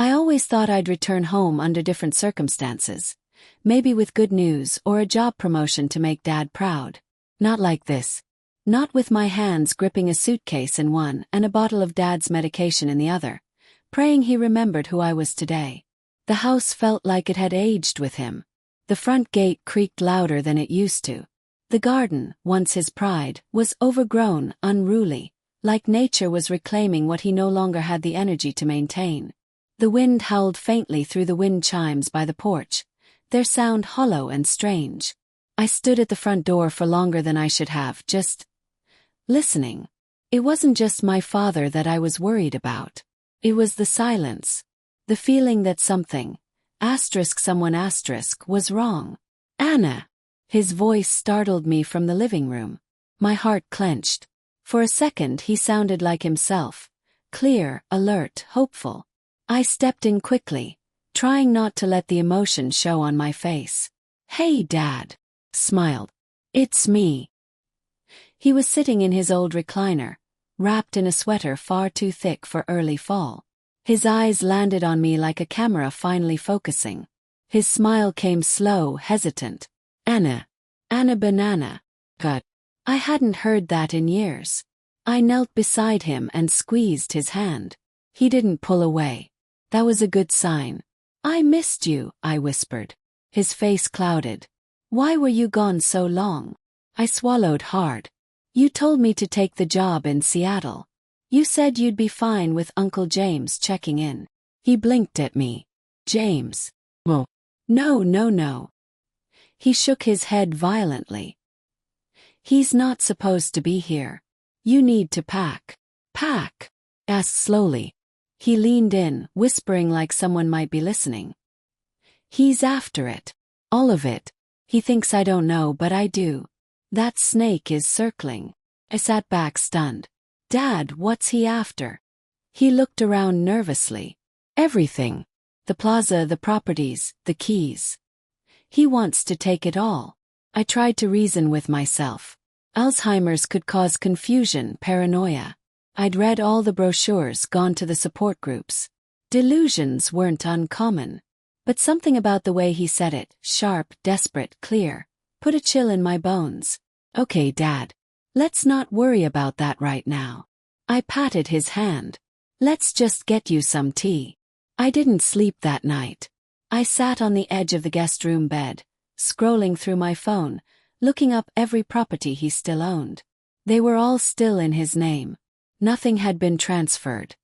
I always thought I'd return home under different circumstances, maybe with good news or a job promotion to make Dad proud. Not like this. Not with my hands gripping a suitcase in one and a bottle of Dad's medication in the other, praying he remembered who I was today. The house felt like it had aged with him. The front gate creaked louder than it used to. The garden, once his pride, was overgrown, unruly, like nature was reclaiming what he no longer had the energy to maintain. The wind howled faintly through the wind chimes by the porch, their sound hollow and strange. I stood at the front door for longer than I should have, just listening. It wasn't just my father that I was worried about. It was the silence. The feeling that something, someone was wrong. Anna! His voice startled me from the living room. My heart clenched. For a second he sounded like himself. Clear, alert, hopeful. I stepped in quickly, trying not to let the emotion show on my face. "Hey, Dad," smiled. "It's me." He was sitting in his old recliner, wrapped in a sweater far too thick for early fall. His eyes landed on me like a camera finally focusing. His smile came slow, hesitant. "Anna. Anna Banana. Gut." I hadn't heard that in years. I knelt beside him and squeezed his hand. He didn't pull away. That was a good sign. "I missed you," I whispered. His face clouded. "Why were you gone so long?" I swallowed hard. "You told me to take the job in Seattle. You said you'd be fine with Uncle James checking in." He blinked at me. "James? Well, no. He shook his head violently. "He's not supposed to be here. You need to pack." "Pack?" asked slowly. He leaned in, whispering like someone might be listening. "He's after it. All of it. He thinks I don't know, but I do. That snake is circling." I sat back stunned. "Dad, what's he after?" He looked around nervously. "Everything. The plaza, the properties, the keys. He wants to take it all." I tried to reason with myself. Alzheimer's could cause confusion, paranoia. I'd read all the brochures, gone to the support groups. Delusions weren't uncommon. But something about the way he said it, sharp, desperate, clear, put a chill in my bones. "Okay, Dad. Let's not worry about that right now." I patted his hand. "Let's just get you some tea." I didn't sleep that night. I sat on the edge of the guest room bed, scrolling through my phone, looking up every property he still owned. They were all still in his name. Nothing had been transferred.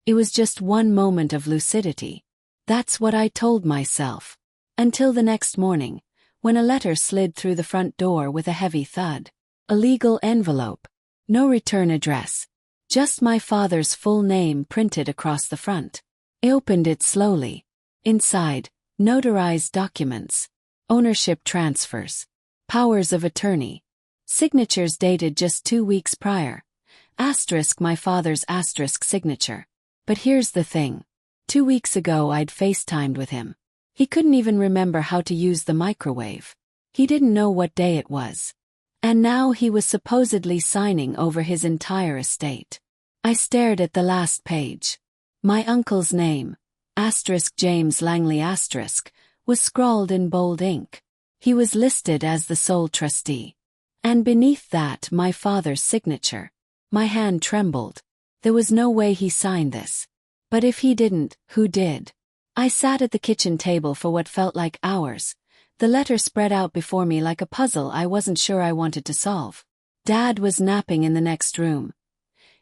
It was just one moment of lucidity. That's what I told myself. Until the next morning, when a letter slid through the front door with a heavy thud. A legal envelope. No return address. Just my father's full name printed across the front. I opened it slowly. Inside, notarized documents. Ownership transfers. Powers of attorney. Signatures dated just 2 weeks prior. My father's signature. But here's the thing. 2 weeks ago I'd FaceTimed with him. He couldn't even remember how to use the microwave. He didn't know what day it was. And now he was supposedly signing over his entire estate. I stared at the last page. My uncle's name, James Langley was scrawled in bold ink. He was listed as the sole trustee. And beneath that, my father's signature. My hand trembled. There was no way he signed this. But if he didn't, who did? I sat at the kitchen table for what felt like hours. The letter spread out before me like a puzzle I wasn't sure I wanted to solve. Dad was napping in the next room.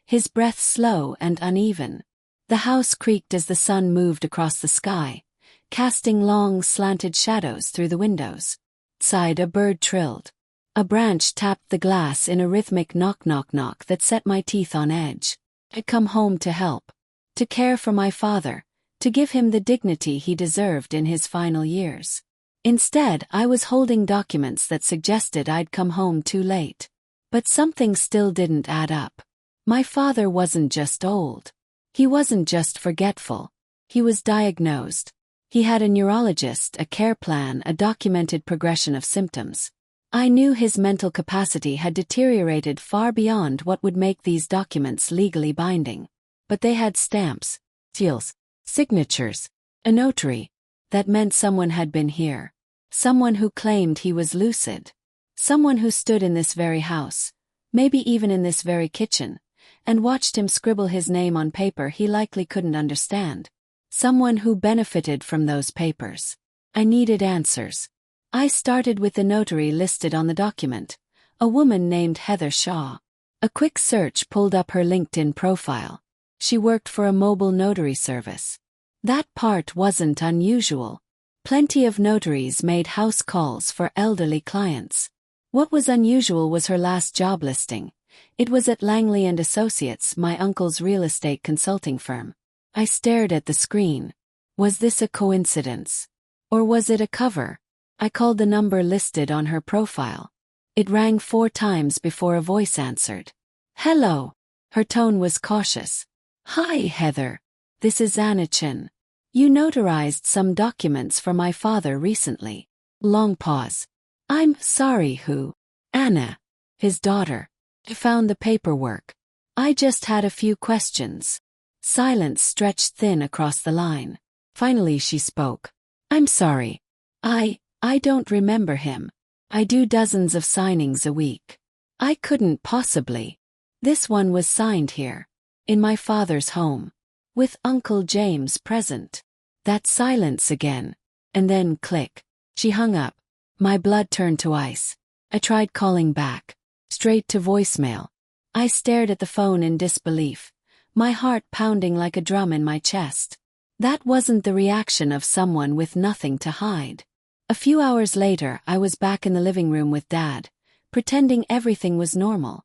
His breath slow and uneven. The house creaked as the sun moved across the sky, casting long, slanted shadows through the windows. Outside, a bird trilled. A branch tapped the glass in a rhythmic knock-knock-knock that set my teeth on edge. I'd come home to help. To care for my father. To give him the dignity he deserved in his final years. Instead, I was holding documents that suggested I'd come home too late. But something still didn't add up. My father wasn't just old. He wasn't just forgetful. He was diagnosed. He had a neurologist, a care plan, a documented progression of symptoms. I knew his mental capacity had deteriorated far beyond what would make these documents legally binding. But they had stamps, seals, Signatures. A notary. That meant someone had been here. Someone who claimed he was lucid. Someone who stood in this very house, maybe even in this very kitchen, and watched him scribble his name on paper he likely couldn't understand. Someone who benefited from those papers. I needed answers. I started with the notary listed on the document, a woman named Heather Shaw. A quick search pulled up her LinkedIn profile. She worked for a mobile notary service. That part wasn't unusual. Plenty of notaries made house calls for elderly clients. What was unusual was her last job listing. It was at Langley & Associates, my uncle's real estate consulting firm. I stared at the screen. Was this a coincidence? Or was it a cover? I called the number listed on her profile. It rang 4 times before a voice answered. Hello. Her tone was cautious. Hi, Heather. This is Anna Chin. You notarized some documents for my father recently. Long pause. I'm sorry, who? Anna. His daughter. I found the paperwork. I just had a few questions. Silence stretched thin across the line. Finally she spoke. I'm sorry. I don't remember him. I do dozens of signings a week. I couldn't possibly. This one was signed here. In my father's home. With Uncle James present. That silence again. And then click. She hung up. My blood turned to ice. I tried calling back. Straight to voicemail. I stared at the phone in disbelief. My heart pounding like a drum in my chest. That wasn't the reaction of someone with nothing to hide. A few hours later, I was back in the living room with Dad, pretending everything was normal.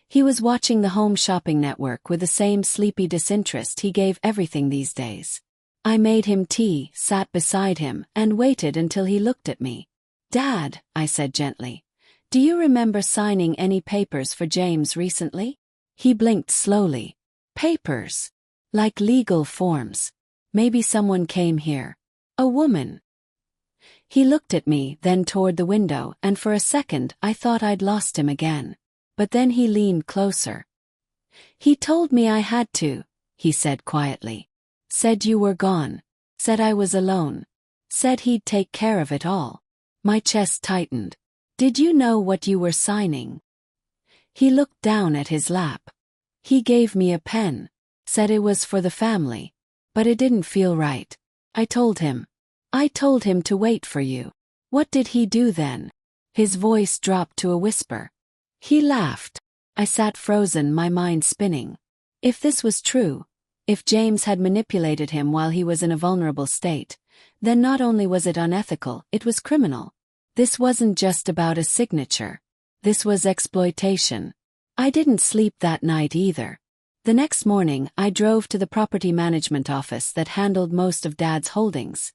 He was watching the Home Shopping Network with the same sleepy disinterest he gave everything these days. I made him tea, sat beside him, and waited until he looked at me. Dad, I said gently, do you remember signing any papers for James recently? He blinked slowly. Papers? Like legal forms. Maybe someone came here. A woman. He looked at me, then toward the window, and for a second I thought I'd lost him again. But then he leaned closer. He told me I had to, he said quietly. Said you were gone. Said I was alone. Said he'd take care of it all. My chest tightened. Did you know what you were signing? He looked down at his lap. He gave me a pen. Said it was for the family. But it didn't feel right. I told him to wait for you. What did he do then? His voice dropped to a whisper. He laughed. I sat frozen, my mind spinning. If this was true, if James had manipulated him while he was in a vulnerable state, then not only was it unethical, it was criminal. This wasn't just about a signature. This was exploitation. I didn't sleep that night either. The next morning, I drove to the property management office that handled most of Dad's holdings.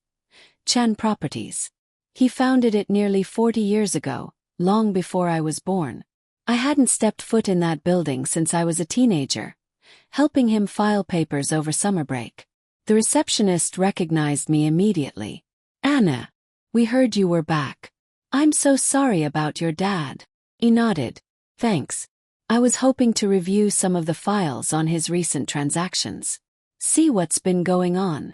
Chan Properties. He founded it nearly 40 years ago, long before I was born. I hadn't stepped foot in that building since I was a teenager, helping him file papers over summer break. The receptionist recognized me immediately. Anna, we heard you were back. I'm so sorry about your dad. He nodded. Thanks. I was hoping to review some of the files on his recent transactions. See what's been going on.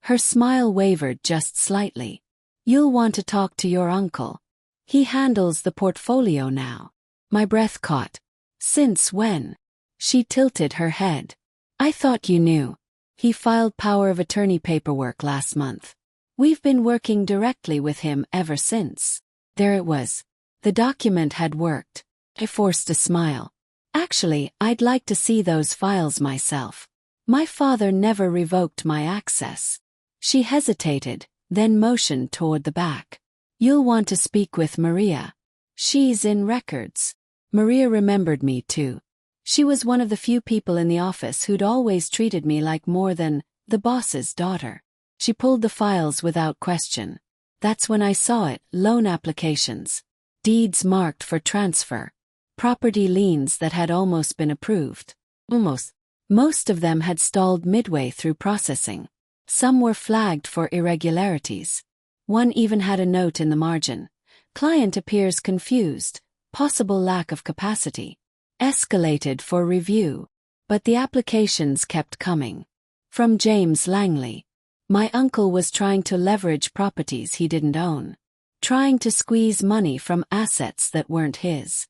Her smile wavered just slightly. You'll want to talk to your uncle. He handles the portfolio now. My breath caught. Since when? She tilted her head. I thought you knew. He filed power of attorney paperwork last month. We've been working directly with him ever since. There it was. The document had worked. I forced a smile. Actually, I'd like to see those files myself. My father never revoked my access. She hesitated, then motioned toward the back. You'll want to speak with Maria. She's in records. Maria remembered me too. She was one of the few people in the office who'd always treated me like more than the boss's daughter. She pulled the files without question. That's when I saw it: loan applications, deeds marked for transfer, property liens that had almost been approved. Almost. Most of them had stalled midway through processing. Some were flagged for irregularities. One even had a note in the margin. Client appears confused, possible lack of capacity. Escalated for review. But the applications kept coming. From James Langley. My uncle was trying to leverage properties he didn't own. Trying to squeeze money from assets that weren't his.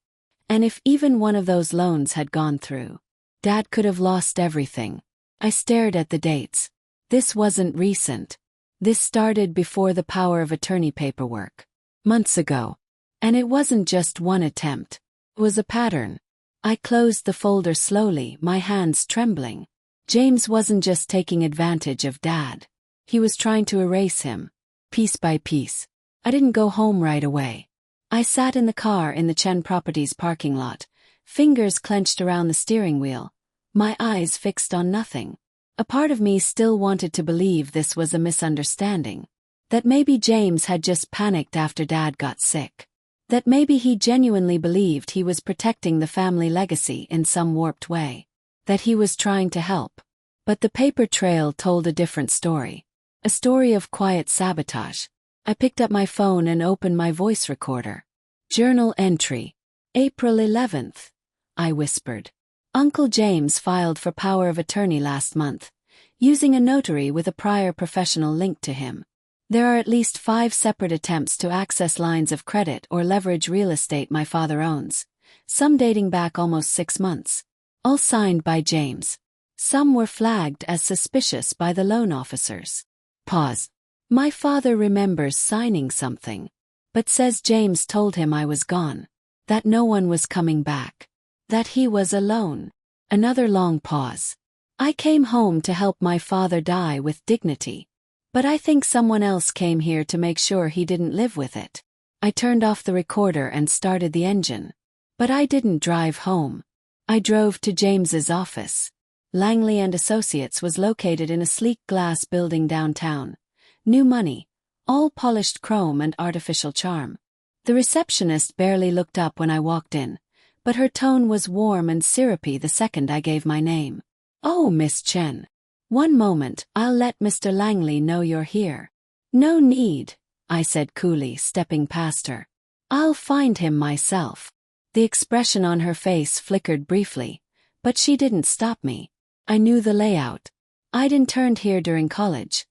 And if even one of those loans had gone through, Dad could have lost everything. I stared at the dates. This wasn't recent. This started before the power of attorney paperwork. Months ago. And it wasn't just one attempt. It was a pattern. I closed the folder slowly, my hands trembling. James wasn't just taking advantage of Dad. He was trying to erase him. Piece by piece. I didn't go home right away. I sat in the car in the Chen Properties parking lot, fingers clenched around the steering wheel, my eyes fixed on nothing. A part of me still wanted to believe this was a misunderstanding. That maybe James had just panicked after Dad got sick. That maybe he genuinely believed he was protecting the family legacy in some warped way. That he was trying to help. But the paper trail told a different story. A story of quiet sabotage. I picked up my phone and opened my voice recorder. Journal entry. April 11th. I whispered. Uncle James filed for power of attorney last month, using a notary with a prior professional link to him. There are at least 5 separate attempts to access lines of credit or leverage real estate my father owns, some dating back almost 6 months. All signed by James. Some were flagged as suspicious by the loan officers. Pause. My father remembers signing something, but says James told him I was gone, that no one was coming back, that he was alone. Another long pause. I came home to help my father die with dignity, but I think someone else came here to make sure he didn't live with it. I turned off the recorder and started the engine, but I didn't drive home. I drove to James's office. Langley and Associates was located in a sleek glass building downtown. New money, all polished chrome and artificial charm. The receptionist barely looked up when I walked in, but her tone was warm and syrupy the second I gave my name. Oh, Miss Chen. One moment, I'll let Mr. Langley know you're here. No need, I said coolly, stepping past her. I'll find him myself. The expression on her face flickered briefly, but she didn't stop me. I knew the layout. I'd interned here during college.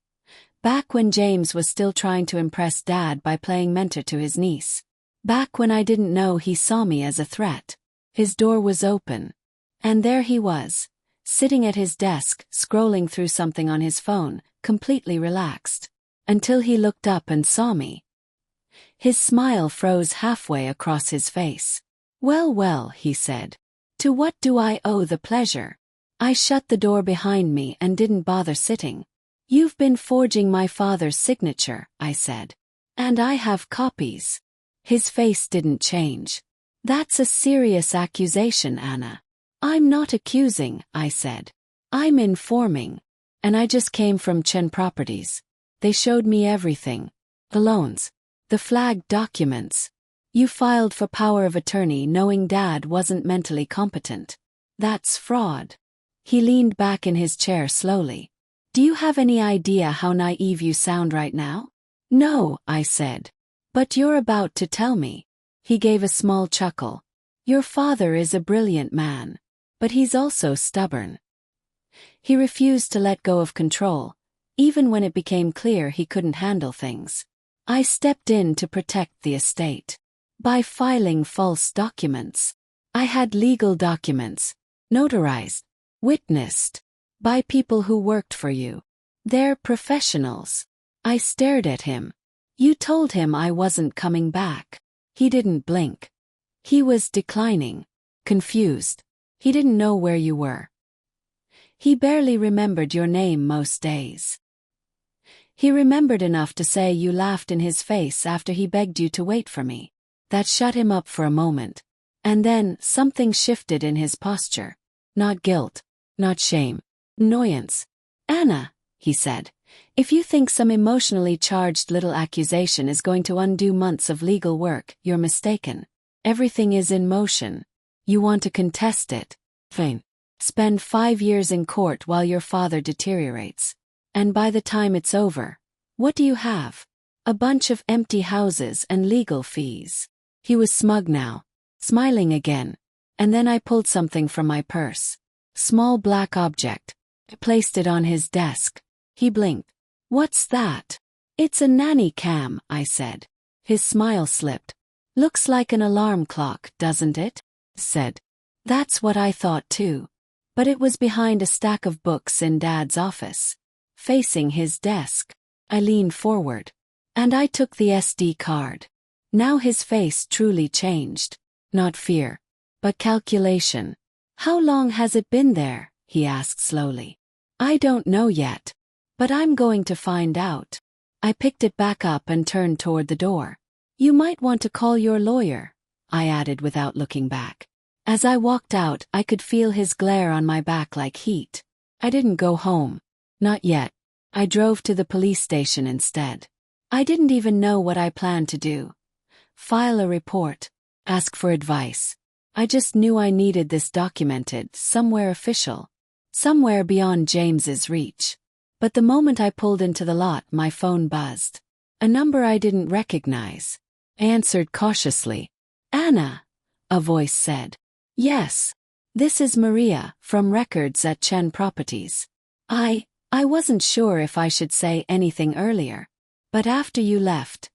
Back when James was still trying to impress Dad by playing mentor to his niece. Back when I didn't know he saw me as a threat. His door was open. And there he was, sitting at his desk, scrolling through something on his phone, completely relaxed. Until he looked up and saw me. His smile froze halfway across his face. Well, well, he said. To what do I owe the pleasure? I shut the door behind me and didn't bother sitting. You've been forging my father's signature, I said. And I have copies. His face didn't change. That's a serious accusation, Anna. I'm not accusing, I said. I'm informing. And I just came from Chen Properties. They showed me everything. The loans. The flagged documents. You filed for power of attorney knowing Dad wasn't mentally competent. That's fraud. He leaned back in his chair slowly. Do you have any idea how naive you sound right now? No, I said. But you're about to tell me. He gave a small chuckle. Your father is a brilliant man. But he's also stubborn. He refused to let go of control, even when it became clear he couldn't handle things. I stepped in to protect the estate. By filing false documents. I had legal documents, notarized, witnessed, by people who worked for you. They're professionals. I stared at him. You told him I wasn't coming back. He didn't blink. He was declining, confused. He didn't know where you were. He barely remembered your name most days. He remembered enough to say you laughed in his face after he begged you to wait for me. That shut him up for a moment. And then, something shifted in his posture. Not guilt. Not shame. Annoyance. Anna, he said, if you think some emotionally charged little accusation is going to undo months of legal work, you're mistaken. Everything is in motion. You want to contest it. Fine. Spend 5 years in court while your father deteriorates. And by the time it's over, what do you have? A bunch of empty houses and legal fees. He was smug now, smiling again. And then I pulled something from my purse. Small black object. I placed it on his desk. He blinked. "What's that?" "It's a nanny cam," I said. His smile slipped. "Looks like an alarm clock, doesn't it?" said. That's what I thought too. But it was behind a stack of books in Dad's office, facing his desk. I leaned forward, and I took the SD card. Now his face truly changed. Not fear, but calculation. "How long has it been there?" he asked slowly. "I don't know yet, but I'm going to find out." I picked it back up and turned toward the door. "You might want to call your lawyer," I added without looking back. As I walked out, I could feel his glare on my back like heat. I didn't go home. Not yet. I drove to the police station instead. I didn't even know what I planned to do. File a report. Ask for advice. I just knew I needed this documented, somewhere official. Somewhere beyond James's reach. But the moment I pulled into the lot, my phone buzzed. A number I didn't recognize. I answered cautiously. "Anna," a voice said. "Yes. This is Maria, from Records at Chen Properties. I wasn't sure if I should say anything earlier. But after you left,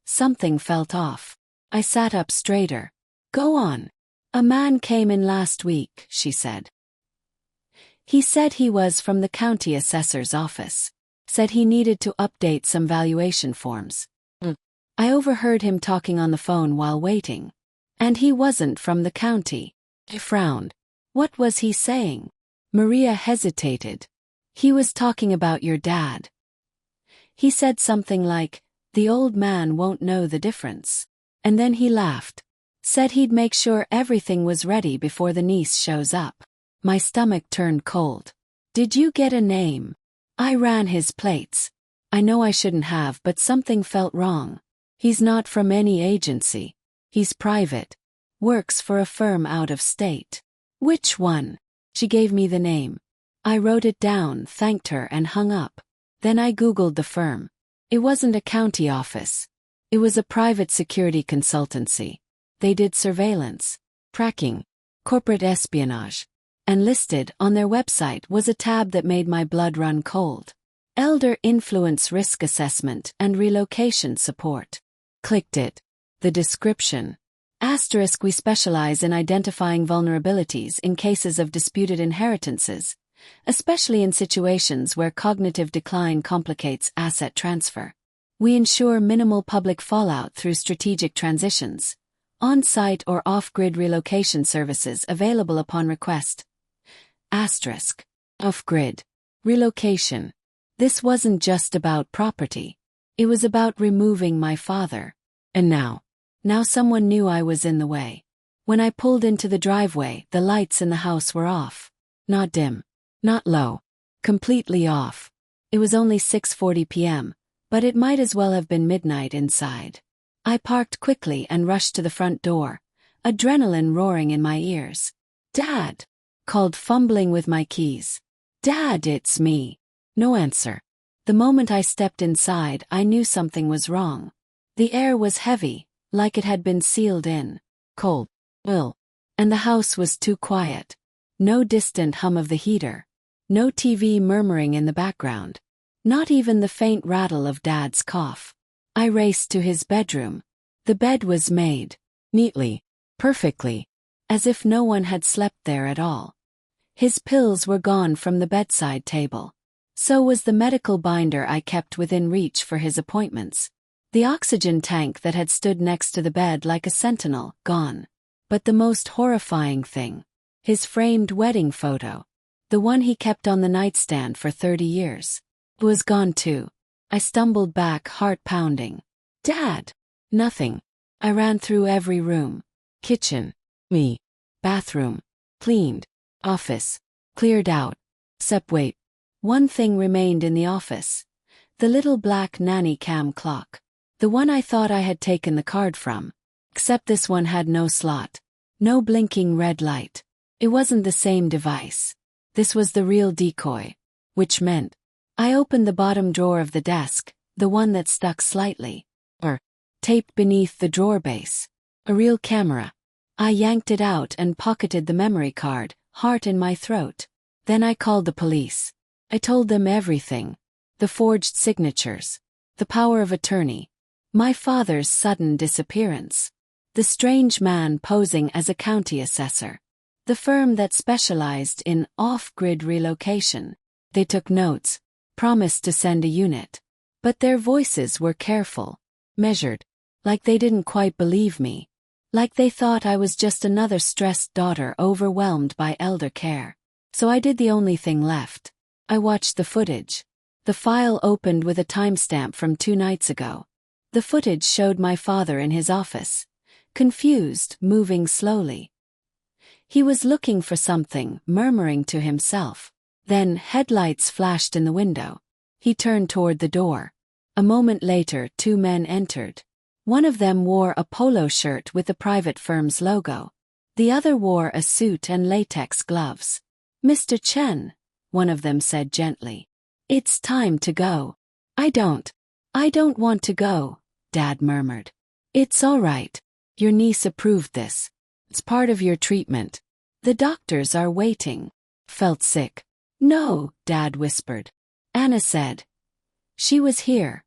something felt off." I sat up straighter. "Go on." "A man came in last week," she said. "He said he was from the county assessor's office. Said he needed to update some valuation forms." I overheard him talking on the phone while waiting. "And he wasn't from the county." I frowned. "What was he saying?" Maria hesitated. "He was talking about your dad. He said something like, 'The old man won't know the difference.' And then he laughed. Said he'd make sure everything was ready before the niece shows up." My stomach turned cold. "Did you get a name?" I ran his plates. I know I shouldn't have, but something felt wrong. "He's not from any agency. He's private. Works for a firm out of state." "Which one?" She gave me the name. I wrote it down, thanked her, and hung up. Then I Googled the firm. It wasn't a county office. It was a private security consultancy. They did surveillance, tracking, corporate espionage. And listed on their website was a tab that made my blood run cold. Elder Influence Risk Assessment and Relocation Support. Clicked it. The description. *, we specialize in identifying vulnerabilities in cases of disputed inheritances, especially in situations where cognitive decline complicates asset transfer. We ensure minimal public fallout through strategic transitions, on-site or off-grid relocation services available upon request. Off-grid relocation. This wasn't just about property. It was about removing my father. And now someone knew I was in the way. When I pulled into the driveway, the lights in the house were off. Not dim. Not low. Completely off. It was only 6:40 p.m., but it might as well have been midnight inside. I parked quickly and rushed to the front door, adrenaline roaring in my ears. "Dad!" called, fumbling with my keys. "Dad, it's me." No answer. The moment I stepped inside, I knew something was wrong. The air was heavy, like it had been sealed in. Cold. Ill. And the house was too quiet. No distant hum of the heater. No TV murmuring in the background. Not even the faint rattle of Dad's cough. I raced to his bedroom. The bed was made. Neatly. Perfectly. As if no one had slept there at all. His pills were gone from the bedside table. So was the medical binder I kept within reach for his appointments. The oxygen tank that had stood next to the bed like a sentinel, gone. But the most horrifying thing. His framed wedding photo. The one he kept on the nightstand for 30 years. Was gone too. I stumbled back, heart pounding. "Dad!" Nothing. I ran through every room. Kitchen. Me. Bathroom. Cleaned. Office. Cleared out. Wait. One thing remained in the office. The little black nanny cam clock. The one I thought I had taken the card from. Except this one had no slot. No blinking red light. It wasn't the same device. This was the real decoy. Which meant, I opened the bottom drawer of the desk, the one that stuck slightly, taped beneath the drawer base. A real camera. I yanked it out and pocketed the memory card, heart in my throat. Then I called the police. I told them everything. The forged signatures. The power of attorney. My father's sudden disappearance. The strange man posing as a county assessor. The firm that specialized in off-grid relocation. They took notes, promised to send a unit. But their voices were careful, measured, like they didn't quite believe me. Like they thought I was just another stressed daughter overwhelmed by elder care. So I did the only thing left. I watched the footage. The file opened with a timestamp from 2 nights ago. The footage showed my father in his office, confused, moving slowly. He was looking for something, murmuring to himself. Then headlights flashed in the window. He turned toward the door. A moment later, 2 men entered. One of them wore a polo shirt with the private firm's logo. The other wore a suit and latex gloves. "Mr. Chen," one of them said gently. "It's time to go." I don't want to go," Dad murmured. "It's all right. Your niece approved this. It's part of your treatment. The doctors are waiting." Felt sick. "No," Dad whispered. "Anna said. She was here.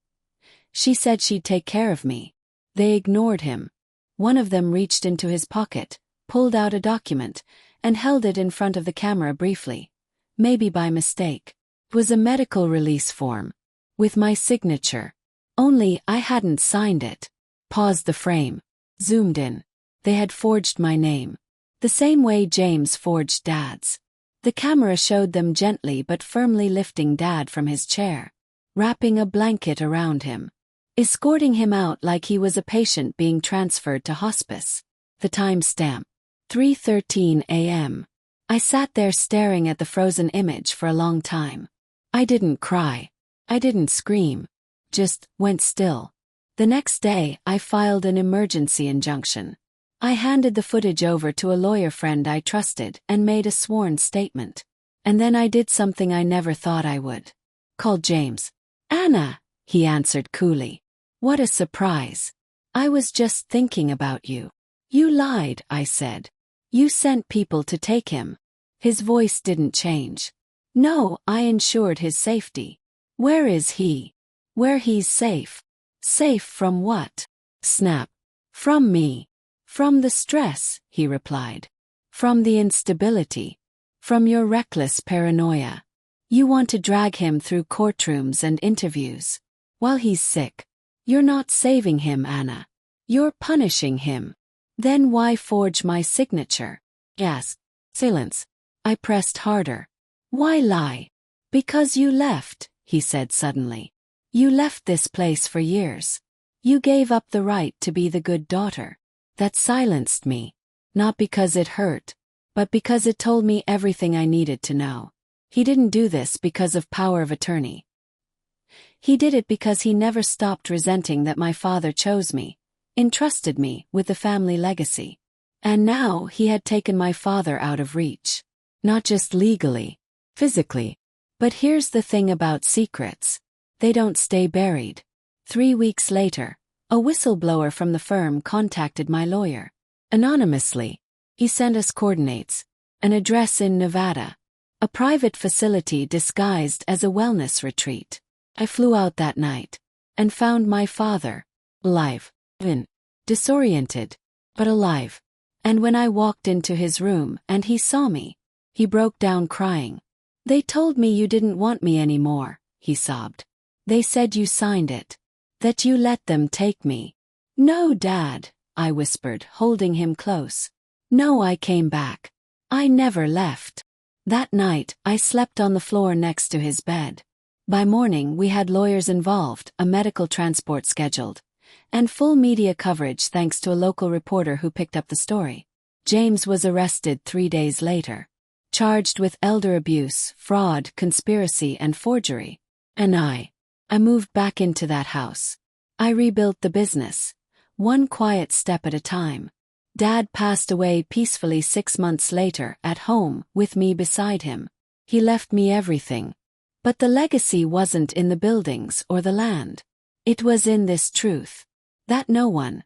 She said she'd take care of me." They ignored him. One of them reached into his pocket, pulled out a document, and held it in front of the camera briefly. Maybe by mistake. It was a medical release form. With my signature. Only I hadn't signed it. Paused the frame. Zoomed in. They had forged my name. The same way James forged Dad's. The camera showed them gently but firmly lifting Dad from his chair. Wrapping a blanket around him. Escorting him out like he was a patient being transferred to hospice. The time stamp. 3:13 a.m. I sat there staring at the frozen image for a long time. I didn't cry. I didn't scream. Just went still. The next day, I filed an emergency injunction. I handed the footage over to a lawyer friend I trusted and made a sworn statement. And then I did something I never thought I would. Called James. "Anna," he answered coolly. "What a surprise. I was just thinking about you." "You lied," I said. "You sent people to take him." His voice didn't change. "No, I ensured his safety." "Where is he?" "Where he's safe." "Safe from what?" Snap. "From me. From the stress," he replied. "From the instability. From your reckless paranoia. You want to drag him through courtrooms and interviews. While he's sick. You're not saving him, Anna. You're punishing him. Then why forge my signature?" Yes. Silence. I pressed harder. "Why lie?" "Because you left," he said suddenly. "You left this place for years. You gave up the right to be the good daughter. That silenced me. Not because it hurt, but because it told me everything I needed to know. He didn't do this because of power of attorney. He did it because he never stopped resenting that my father chose me, entrusted me with the family legacy. And now he had taken my father out of reach. Not just legally, physically. But here's the thing about secrets. They don't stay buried. 3 weeks later, a whistleblower from the firm contacted my lawyer. Anonymously. He sent us coordinates. An address in Nevada. A private facility disguised as a wellness retreat. I flew out that night. And found my father. Alive. Disoriented. But alive. And when I walked into his room and he saw me, he broke down crying. "They told me you didn't want me anymore," he sobbed. "They said you signed it. That you let them take me." "No, Dad," I whispered, holding him close. "No, I came back. I never left." That night, I slept on the floor next to his bed. By morning, we had lawyers involved, a medical transport scheduled, and full media coverage thanks to a local reporter who picked up the story. James was arrested 3 days later. Charged with elder abuse, fraud, conspiracy, and forgery. And I moved back into that house. I rebuilt the business. One quiet step at a time. Dad passed away peacefully 6 months later, at home, with me beside him. He left me everything. But the legacy wasn't in the buildings or the land. It was in this truth. That no one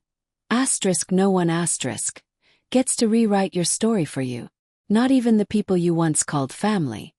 gets to rewrite your story for you. Not even the people you once called family.